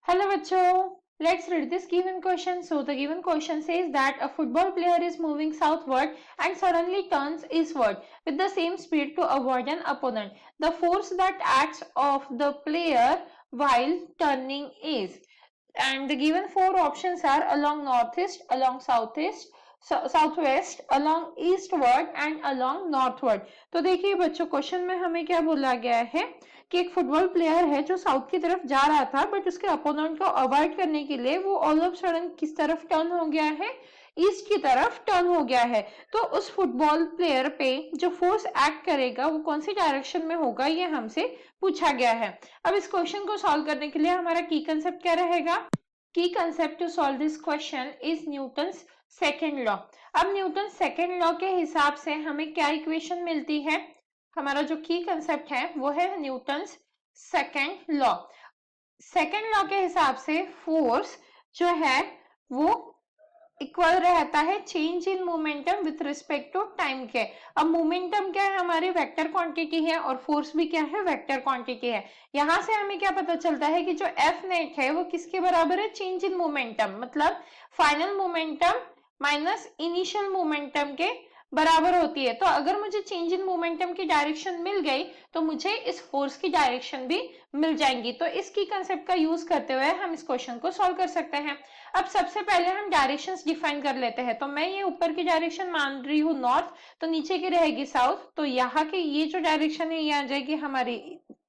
Hello बच्चों, let's read this given question. So the given question says that a football player is moving southward and suddenly turns eastward with the same speed to avoid an opponent. The force that acts of the player while turning is, and the given four options are along northeast, along southeast, southwest, along eastward and along northward. तो देखिए बच्चों, question में हमें क्या बोला गया है कि एक फुटबॉल प्लेयर है जो साउथ की तरफ जा रहा था, बट उसके अपोनेंट को अवॉइड करने के लिए वो ऑल ऑफ सडन किस तरफ टर्न हो गया है, ईस्ट की तरफ टर्न हो गया है। तो उस फुटबॉल प्लेयर पे जो फोर्स एक्ट करेगा वो कौन सी डायरेक्शन में होगा, ये हमसे पूछा गया है। अब इस क्वेश्चन को सॉल्व करने के लिए हमारा की कंसेप्ट क्या रहेगा? Key concept to solve this question is Newton's second law. अब न्यूटन सेकेंड लॉ के हिसाब से हमें क्या इक्वेशन मिलती है? हमारा जो की कंसेप्ट है वो है Newton's second law. Second law के हिसाब से फोर्स जो है वो इक्वल रहता है change in momentum with respect to time के। अब मोमेंटम क्या है? हमारी वेक्टर क्वांटिटी है और फोर्स भी क्या है? वेक्टर क्वांटिटी है। यहां से हमें क्या पता चलता है कि जो एफ नेट है वो किसके बराबर है? चेंज इन मोमेंटम, मतलब final momentum minus initial momentum के बराबर होती है। तो अगर मुझे चेंज इन मोमेंटम की डायरेक्शन मिल गई तो मुझे इस फोर्स की डायरेक्शन भी मिल जाएंगी। तो इसकी कंसेप्ट का यूज करते हुए हम इस क्वेश्चन को सॉल्व कर सकते हैं। अब सबसे पहले हम डायरेक्शंस डिफाइन कर लेते हैं। तो मैं ये ऊपर की डायरेक्शन मान रही हूँ नॉर्थ, तो नीचे की रहेगी साउथ। तो यहाँ की ये जो डायरेक्शन है ये आ जाएगी हमारी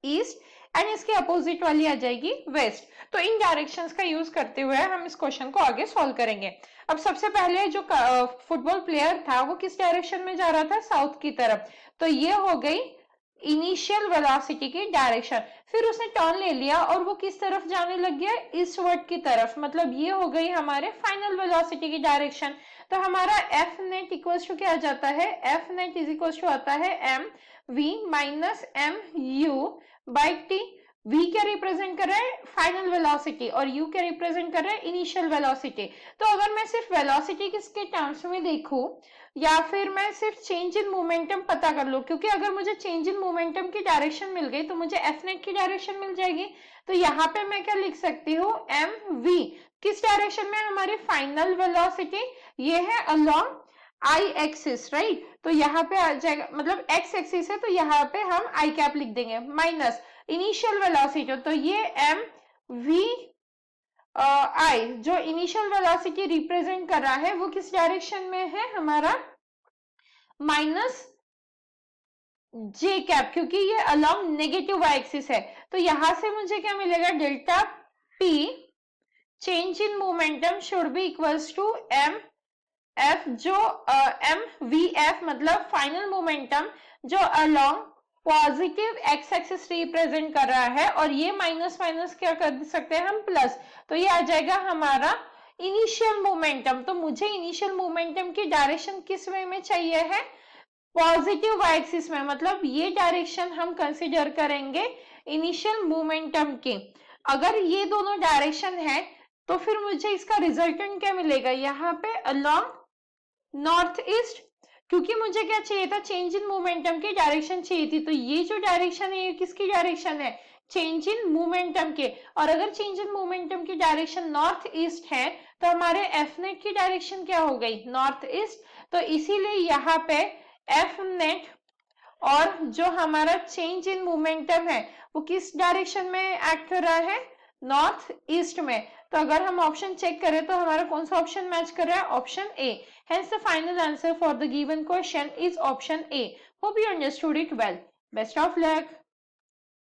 ईस्ट एंड इसके अपोजिट वाली आ जाएगी वेस्ट। तो इन डायरेक्शंस का यूज करते हुए हम इस क्वेश्चन को आगे सॉल्व करेंगे। अब सबसे पहले जो फुटबॉल प्लेयर था वो किस डायरेक्शन में जा रहा था? साउथ की तरफ। तो ये हो गई इनिशियल वेलोसिटी की डायरेक्शन। फिर उसने टर्न ले लिया और वो किस तरफ जाने लग गया? ईस्टवर्ड की तरफ, मतलब ये हो गई हमारे फाइनल वेलोसिटी की डायरेक्शन। तो हमारा एफ नेट इक्वल्स टू क्या आ जाता है? F net is equals to आता है m v minus m u by t. v क्या रिप्रेजेंट कर रहा है? फाइनल वेलोसिटी, और u क्या रिप्रेजेंट कर रहा है? Initial velocity. तो अगर मैं सिर्फ वेलोसिटी किसके टर्म्स में देखूं या फिर मैं सिर्फ चेंज इन मोमेंटम पता कर लूं, क्योंकि अगर मुझे चेंज इन मोमेंटम की डायरेक्शन मिल गई तो मुझे एफ नेट की डायरेक्शन मिल जाएगी। तो यहाँ पे मैं क्या लिख सकती हूँ? एम वी किस डायरेक्शन में? हमारी फाइनल वेलोसिटी ये है अलोंग आई एक्सिस, राइट। तो यहाँ पे आ जाएगा, मतलब एक्स एक्सिस है तो यहाँ पे हम आई कैप लिख देंगे, माइनस इनिशियल वेलोसिटी। तो ये एम वी आई जो इनिशियल वेलोसिटी रिप्रेजेंट कर रहा है वो किस डायरेक्शन में है? हमारा माइनस जे कैप, क्योंकि ये अलोंग नेगेटिव वाई एक्सिस है। तो यहां से मुझे क्या मिलेगा? Delta p change in momentum should be equals to m f, जो एम वी एफ मतलब फाइनल मोमेंटम जो along positive x axis represent कर रहा है, और ये माइनस माइनस क्या कर सकते हैं हम? प्लस। तो ये आ जाएगा हमारा इनिशियल मोमेंटम। तो मुझे इनिशियल मोमेंटम की डायरेक्शन किस वे में चाहिए है? पॉजिटिव वाई एक्सिस में, मतलब ये डायरेक्शन हम कंसिडर करेंगे इनिशियल मोमेंटम की। अगर ये दोनों डायरेक्शन है तो फिर मुझे इसका रिजल्टेंट क्या मिलेगा? यहाँ पे अलोंग नॉर्थ ईस्ट, क्योंकि मुझे क्या चाहिए था? चेंज इन मोमेंटम की डायरेक्शन चाहिए थी। तो ये जो डायरेक्शन है ये किसकी डायरेक्शन है? चेंज इन मोमेंटम के। और अगर चेंज इन मोमेंटम की डायरेक्शन नॉर्थ ईस्ट है तो हमारे एफ नेट की डायरेक्शन क्या हो गई? North east. तो इसीलिए यहाँ पे एफ नेट और जो हमारा चेंज इन मोमेंटम है वो किस डायरेक्शन में एक्ट कर रहा है? नॉर्थ ईस्ट में। तो अगर हम ऑप्शन चेक करें तो हमारा कौन सा ऑप्शन मैच कर रहा है? Option A. Hence the final answer for the given question is option A. Hope you understood it well. Best of luck.